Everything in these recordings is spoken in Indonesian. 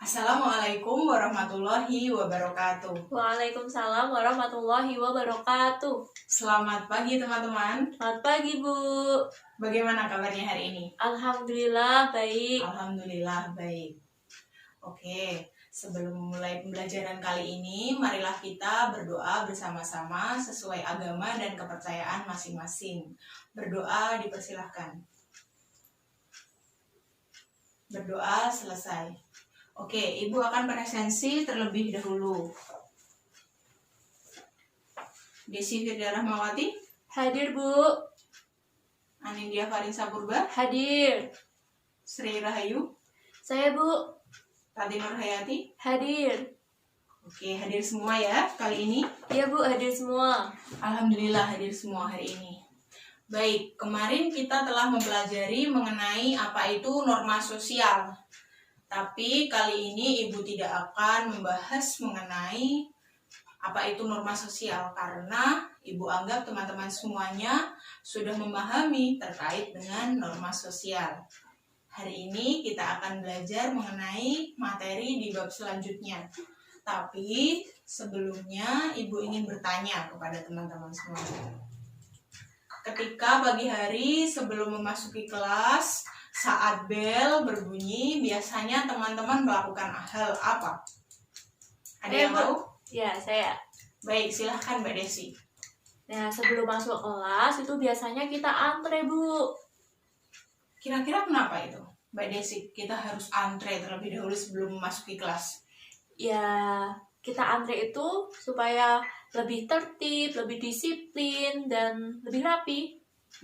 Assalamualaikum warahmatullahi wabarakatuh. Waalaikumsalam warahmatullahi wabarakatuh. Selamat pagi teman-teman. Selamat pagi, Bu. Bagaimana kabarnya hari ini? Alhamdulillah baik. Alhamdulillah baik. Oke, sebelum memulai pembelajaran kali ini, marilah kita berdoa bersama-sama sesuai agama dan kepercayaan masing-masing. Berdoa dipersilahkan. Berdoa selesai. Oke, Ibu akan presensi terlebih dahulu. Desi Firda Rahmawati, Hadir, Bu. Anindya Farinsa Purba, Hadir. Sri Rahayu, Saya, Bu. Tati Nurhayati. Hadir. Oke, hadir semua ya kali ini. Iya, Bu, hadir semua. Alhamdulillah hadir semua hari ini. Baik, kemarin kita telah mempelajari mengenai apa itu norma sosial. Tapi kali ini Ibu tidak akan membahas mengenai apa itu norma sosial karena Ibu anggap teman-teman semuanya sudah memahami terkait dengan norma sosial. Hari ini kita akan belajar mengenai materi di bab selanjutnya. Tapi sebelumnya Ibu ingin bertanya kepada teman-teman semuanya. Ketika pagi hari sebelum memasuki kelas, saat bel berbunyi, biasanya teman-teman melakukan hal apa? Ada yang tahu? Ya, saya. Baik, silahkan Mbak Desi. Nah, sebelum masuk kelas itu biasanya kita antre, Bu. Kira-kira kenapa itu? Mbak Desi, kita harus antre terlebih dahulu sebelum memasuki kelas. Ya, kita antre itu supaya lebih tertib, lebih disiplin, dan lebih rapi.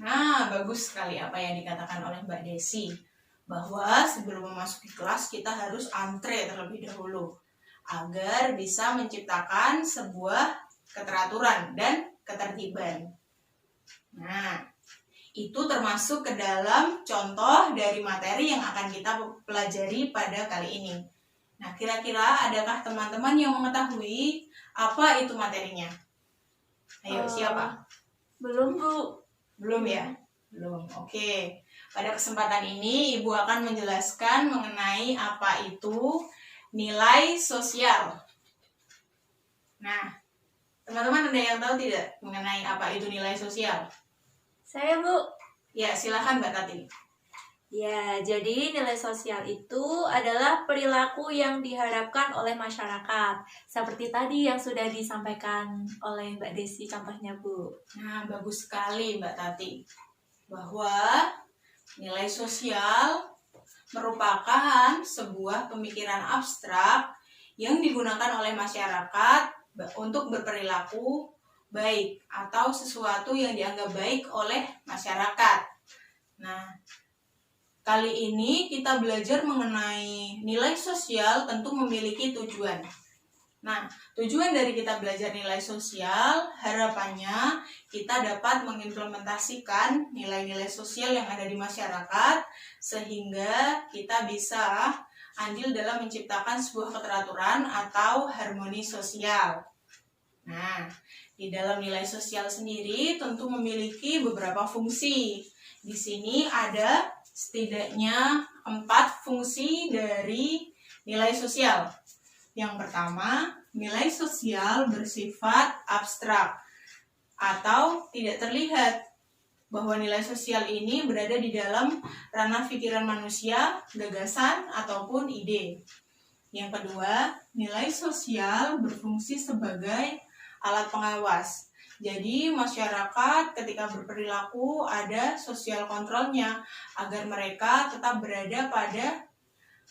Nah, bagus sekali apa yang dikatakan oleh Mbak Desi. Bahwa sebelum memasuki kelas kita harus antre terlebih dahulu. Agar bisa menciptakan sebuah keteraturan dan ketertiban. Nah, itu termasuk ke dalam contoh dari materi yang akan kita pelajari pada kali ini. Nah, kira-kira adakah teman-teman yang mengetahui apa itu materinya? Ayo, siapa? Belum, Bu. Belum ya? Belum. Oke. Pada kesempatan ini Ibu akan menjelaskan mengenai apa itu nilai sosial. Nah, teman-teman ada yang tahu tidak mengenai apa itu nilai sosial? Saya, Bu. Ya, silakan Mbak Tati. Ya, jadi nilai sosial itu adalah perilaku yang diharapkan oleh masyarakat. Seperti tadi yang sudah disampaikan oleh Mbak Desi contohnya, Bu. Nah, bagus sekali Mbak Tati. Bahwa nilai sosial merupakan sebuah pemikiran abstrak yang digunakan oleh masyarakat untuk berperilaku baik atau sesuatu yang dianggap baik oleh masyarakat. Nah, kali ini kita belajar mengenai nilai sosial tentu memiliki tujuan. Nah, tujuan dari kita belajar nilai sosial, harapannya kita dapat mengimplementasikan nilai-nilai sosial yang ada di masyarakat sehingga kita bisa andil dalam menciptakan sebuah keteraturan atau harmoni sosial. Nah, di dalam nilai sosial sendiri tentu memiliki beberapa fungsi. Di sini ada setidaknya 4 fungsi dari nilai sosial. Yang pertama, nilai sosial bersifat abstrak atau tidak terlihat bahwa nilai sosial ini berada di dalam ranah pikiran manusia, gagasan, ataupun ide. Yang kedua, nilai sosial berfungsi sebagai alat pengawas. Jadi masyarakat ketika berperilaku ada sosial kontrolnya agar mereka tetap berada pada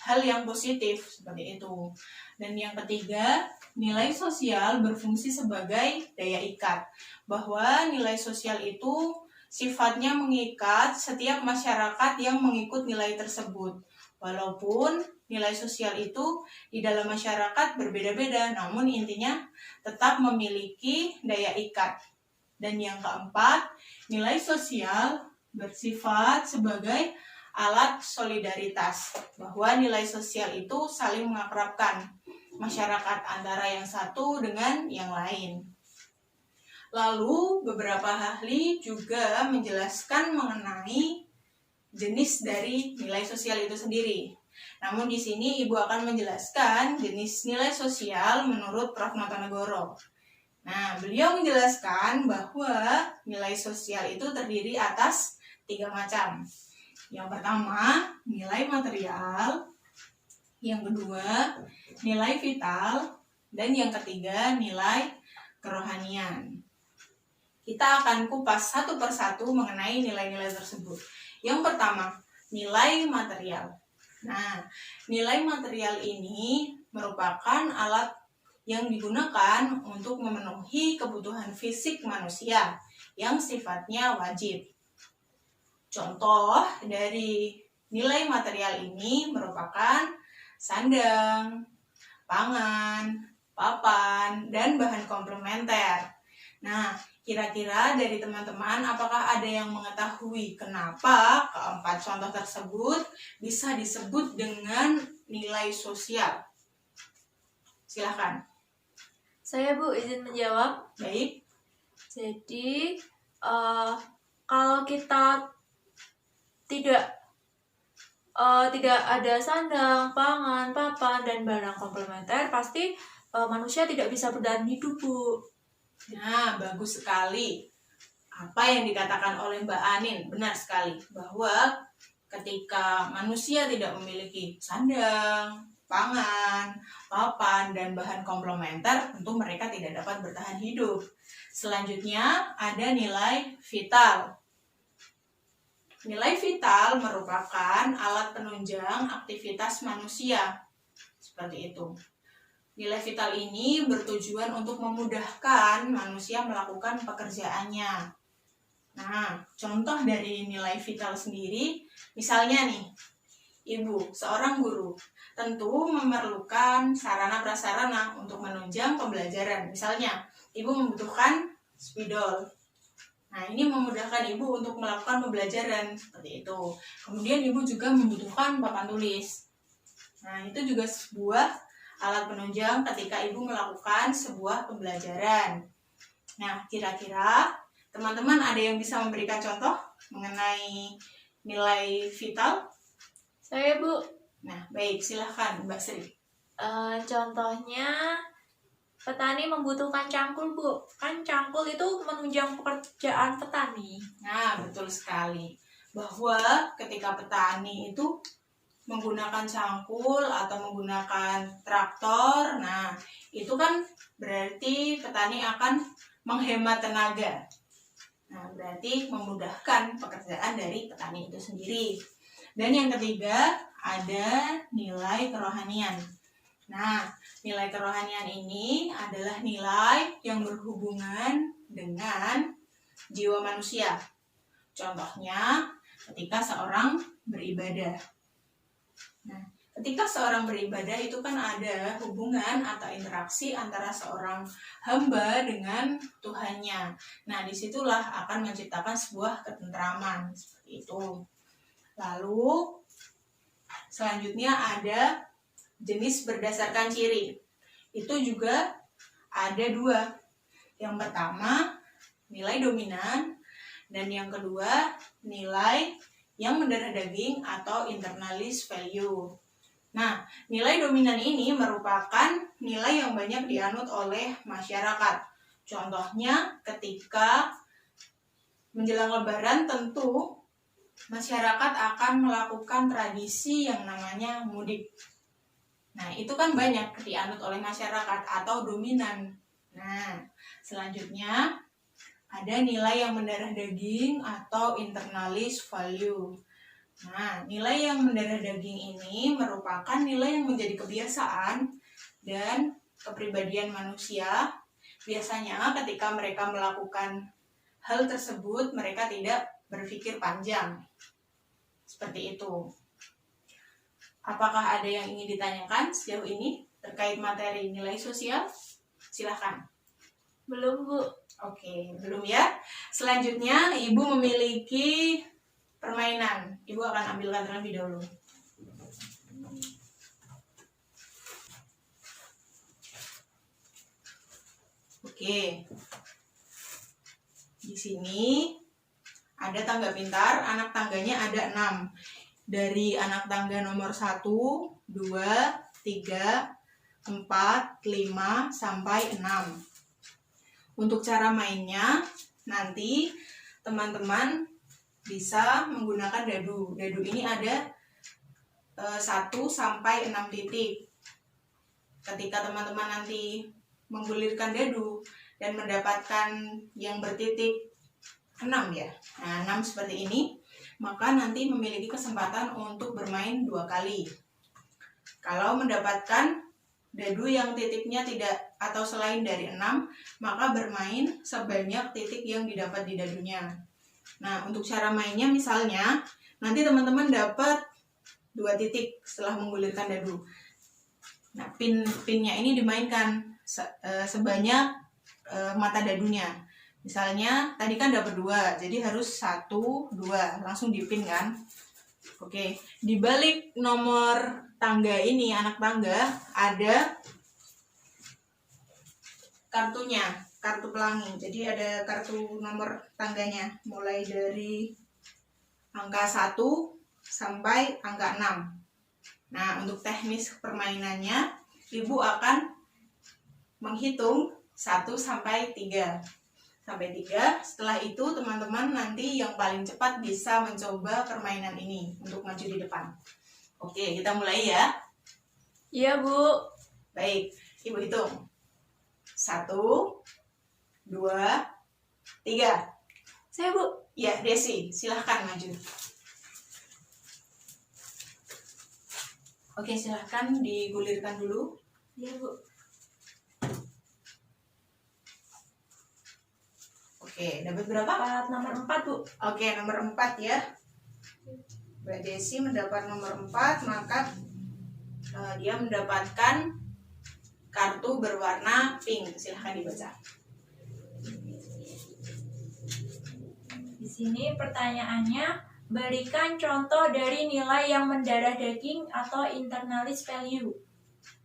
hal yang positif seperti itu. Dan yang ketiga, nilai sosial berfungsi sebagai daya ikat. Bahwa nilai sosial itu sifatnya mengikat setiap masyarakat yang mengikut nilai tersebut. Walaupun nilai sosial itu di dalam masyarakat berbeda-beda, namun intinya tetap memiliki daya ikat. Dan yang keempat, nilai sosial bersifat sebagai alat solidaritas, bahwa nilai sosial itu saling mengakrabkan masyarakat antara yang satu dengan yang lain. Lalu beberapa ahli juga menjelaskan mengenai jenis dari nilai sosial itu sendiri. Namun di sini Ibu akan menjelaskan jenis nilai sosial menurut Prof. Notonegoro. Nah, beliau menjelaskan bahwa nilai sosial itu terdiri atas 3 macam. Yang pertama, nilai material. Yang kedua, nilai vital. Dan yang ketiga, nilai kerohanian. Kita akan kupas satu persatu mengenai nilai-nilai tersebut. Yang pertama, nilai material. Nah, nilai material ini merupakan alat yang digunakan untuk memenuhi kebutuhan fisik manusia yang sifatnya wajib. Contoh dari nilai material ini merupakan sandang, pangan, papan, dan bahan komplementer. Nah, kira-kira dari teman-teman apakah ada yang mengetahui kenapa keempat contoh tersebut bisa disebut dengan nilai sosial? Silahkan. Saya Bu izin menjawab. Baik. Jadi kalau kita tidak ada sandang, pangan, papan, dan barang komplementer, pasti manusia tidak bisa bertahan hidup, Bu. Nah, bagus sekali. Apa yang dikatakan oleh Mbak Anin benar sekali, bahwa ketika manusia tidak memiliki sandang, pangan, papan, dan bahan komplementer, tentu mereka tidak dapat bertahan hidup. Selanjutnya ada nilai vital. Nilai vital merupakan alat penunjang aktivitas manusia. Seperti itu. Nilai vital ini bertujuan untuk memudahkan manusia melakukan pekerjaannya. Nah, contoh dari nilai vital sendiri, misalnya nih, Ibu, seorang guru, tentu memerlukan sarana-prasarana untuk menunjang pembelajaran. Misalnya, Ibu membutuhkan spidol. Nah, ini memudahkan Ibu untuk melakukan pembelajaran, seperti itu. Kemudian Ibu juga membutuhkan papan tulis. Nah, itu juga sebuah alat penunjang ketika Ibu melakukan sebuah pembelajaran. Nah, kira-kira teman-teman ada yang bisa memberikan contoh mengenai nilai vital? Saya, Bu. Nah, baik, silahkan Mbak Sri. Contohnya, petani membutuhkan cangkul, Bu. Kan cangkul itu menunjang pekerjaan petani. Nah, betul sekali. Bahwa ketika petani itu menggunakan cangkul atau menggunakan traktor, nah itu kan berarti petani akan menghemat tenaga. Nah, berarti memudahkan pekerjaan dari petani itu sendiri. Dan yang ketiga, ada nilai kerohanian. Nah, nilai kerohanian ini adalah nilai yang berhubungan dengan jiwa manusia. Contohnya, ketika seorang beribadah. Nah, ketika seorang beribadah itu kan ada hubungan atau interaksi antara seorang hamba dengan Tuhannya. Nah, disitulah akan menciptakan sebuah ketentraman seperti itu. Lalu selanjutnya ada jenis berdasarkan ciri. Itu juga ada 2. Yang pertama nilai dominan, dan yang kedua nilai yang mendarah daging atau internalis value. Nah, nilai dominan ini merupakan nilai yang banyak dianut oleh masyarakat. Contohnya ketika menjelang Lebaran tentu masyarakat akan melakukan tradisi yang namanya mudik. Nah, itu kan banyak dianut oleh masyarakat atau dominan. Nah, selanjutnya ada nilai yang mendarah daging atau internalis value. Nah, nilai yang mendarah daging ini merupakan nilai yang menjadi kebiasaan dan kepribadian manusia. Biasanya ketika mereka melakukan hal tersebut, mereka tidak berpikir panjang. Seperti itu. Apakah ada yang ingin ditanyakan sejauh ini terkait materi nilai sosial? Silahkan. Belum, Bu. Oke, belum ya. Selanjutnya, Ibu memiliki permainan. Ibu akan ambilkan terlebih dahulu. Oke. Di sini ada tangga pintar, anak tangganya ada 6. dari anak tangga nomor 1, 2, 3, 4, 5, sampai 6. Untuk cara mainnya, nanti teman-teman bisa menggunakan dadu. Dadu ini ada 1 sampai 6 titik. Ketika teman-teman nanti menggulirkan dadu dan mendapatkan yang bertitik 6 ya. Nah, 6 seperti ini, maka nanti memiliki kesempatan untuk bermain 2 kali. Kalau mendapatkan dadu yang titiknya tidak atau selain dari 6, maka bermain sebanyak titik yang didapat di dadunya. Nah, untuk cara mainnya misalnya, nanti teman-teman dapat 2 titik setelah menggulirkan dadu. Nah, pinnya ini dimainkan sebanyak mata dadunya. Misalnya tadi kan dapat 2, jadi harus 1, 2, langsung dipin kan. Oke, di balik nomor tangga ini, anak tangga, ada kartunya, kartu pelangi. Jadi ada kartu nomor tangganya, mulai dari angka 1 sampai angka 6. Nah, untuk teknis permainannya, Ibu akan menghitung 1 sampai 3. Sampai 3, setelah itu teman-teman nanti yang paling cepat bisa mencoba permainan ini untuk maju di depan. Oke, kita mulai ya. Iya, Bu. Baik, Ibu hitung. 1, 2, 3. Saya, Bu. Ya, Desi, silahkan maju. Oke, silahkan digulirkan dulu. Iya, Bu. Oke, dapat berapa? Nomor 4, Bu. Oke, nomor 4 ya. Mbak Desi mendapat nomor 4, maka dia mendapatkan kartu berwarna pink. Silahkan dibaca. Di sini pertanyaannya, berikan contoh dari nilai yang mendarah daging atau internalis value.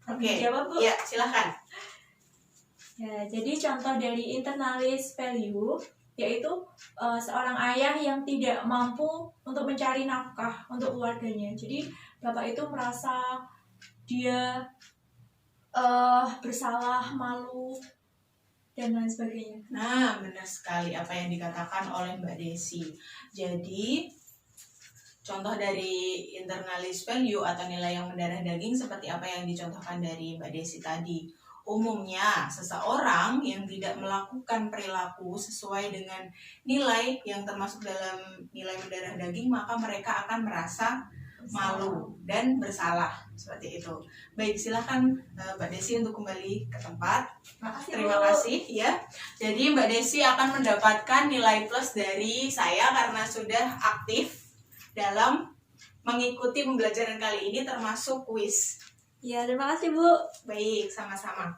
Oke, Jawab, Bu. ya silahkan. Ya, jadi contoh dari internalis value yaitu seorang ayah yang tidak mampu untuk mencari nafkah untuk keluarganya. Jadi bapak itu merasa dia bersalah, malu, dan lain sebagainya. Nah, benar sekali apa yang dikatakan oleh Mbak Desi. Jadi, contoh dari internalis value atau nilai yang mendarah daging seperti apa yang dicontohkan dari Mbak Desi tadi. Umumnya, seseorang yang tidak melakukan perilaku sesuai dengan nilai yang termasuk dalam nilai mendarah daging, maka mereka akan merasa malu dan bersalah. Seperti itu. Baik, silahkan Mbak Desi untuk kembali ke tempat. Terima kasih ya. Jadi Mbak Desi akan mendapatkan nilai plus dari saya karena sudah aktif dalam mengikuti pembelajaran kali ini termasuk kuis. Ya, terima kasih, Bu. Baik, sama-sama.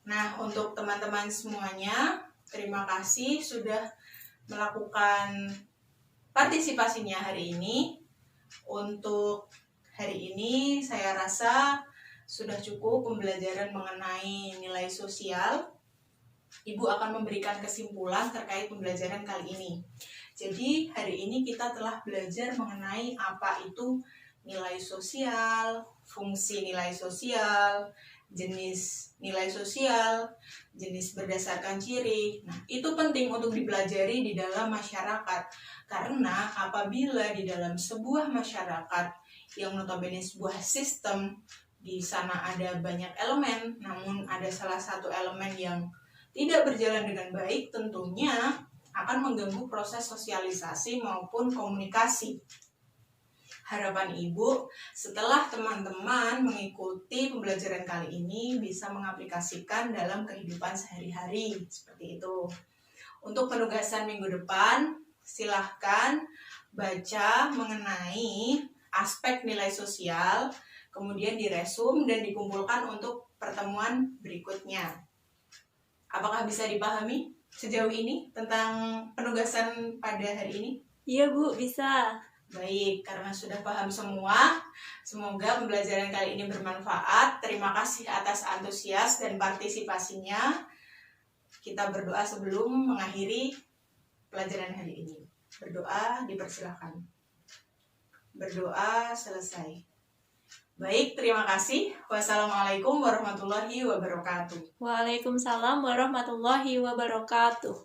Nah, untuk teman-teman semuanya, terima kasih sudah melakukan partisipasinya hari ini. Untuk hari ini saya rasa sudah cukup pembelajaran mengenai nilai sosial. Ibu akan memberikan kesimpulan terkait pembelajaran kali ini. Jadi hari ini kita telah belajar mengenai apa itu nilai sosial, fungsi nilai sosial, jenis nilai sosial, jenis berdasarkan ciri. Nah, itu penting untuk dipelajari di dalam masyarakat. Karena apabila di dalam sebuah masyarakat yang notabene sebuah sistem, di sana ada banyak elemen, namun ada salah satu elemen yang tidak berjalan dengan baik, tentunya akan mengganggu proses sosialisasi maupun komunikasi. Harapan Ibu, setelah teman-teman mengikuti pembelajaran kali ini bisa mengaplikasikan dalam kehidupan sehari-hari, seperti itu. Untuk penugasan minggu depan, silahkan baca mengenai aspek nilai sosial, kemudian diresum dan dikumpulkan untuk pertemuan berikutnya. Apakah bisa dipahami sejauh ini tentang penugasan pada hari ini? Iya, Bu, bisa. Baik, karena sudah paham semua, semoga pembelajaran kali ini bermanfaat. Terima kasih atas antusias dan partisipasinya. Kita berdoa sebelum mengakhiri pelajaran hari ini. Berdoa, dipersilakan. berdoa, selesai. Baik, terima kasih. Wassalamualaikum warahmatullahi wabarakatuh. Waalaikumsalam warahmatullahi wabarakatuh.